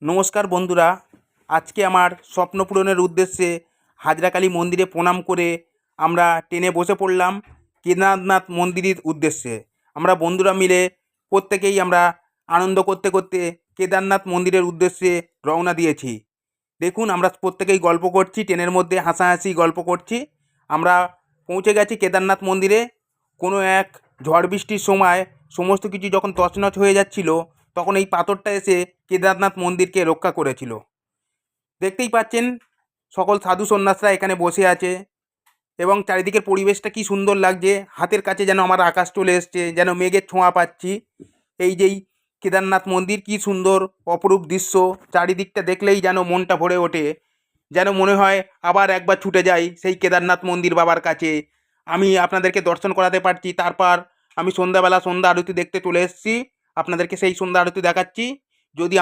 নমস্কার বন্ধুরা, আজকে আমার স্বপ্ন পূরণের উদ্দেশ্যে হাজরাকালী মন্দিরে প্রণাম করে আমরা ট্রেনে বসে পড়লাম কেদারনাথ মন্দিরের উদ্দেশ্যে। আমরা বন্ধুরা মিলে প্রত্যেকেই আমরা আনন্দ করতে করতে কেদারনাথ মন্দিরের উদ্দেশ্যে রওনা দিয়েছি। দেখুন, আমরা প্রত্যেকেই গল্প করছি, ট্রেনের মধ্যে হাসাহাসি গল্প করছি। আমরা পৌঁছে গেছি কেদারনাথ মন্দিরে। কোনো এক ঝড় বৃষ্টির সময় সমস্ত কিছু যখন তছনছ হয়ে যাচ্ছিল, তখন এই পাথরটা এসে কেদারনাথ মন্দিরকে রক্ষা করেছিল। দেখতেই পাচ্ছেন সকল সাধু সন্ন্যাসরা এখানে বসে আছে এবং চারিদিকের পরিবেশটা কি সুন্দর লাগছে। হাতের কাছে যেন আমার আকাশ চলে এসছে, যেন মেঘের ছোঁয়া পাচ্ছি। এই যেই কেদারনাথ মন্দির, কি সুন্দর অপরূপ দৃশ্য, চারিদিকটা দেখলেই যেন মনটা ভরে ওঠে, যেন মনে হয় আবার একবার ছুটে যাই সেই কেদারনাথ মন্দির বাবার কাছে। আমি আপনাদেরকে দর্শন করাতে পারছি। তারপর আমি সন্ধ্যা আরতি দেখতে চলে এসেছি, আপনাদেরকে সেই সন্ধ্যা আরতি দেখাচ্ছি। যদি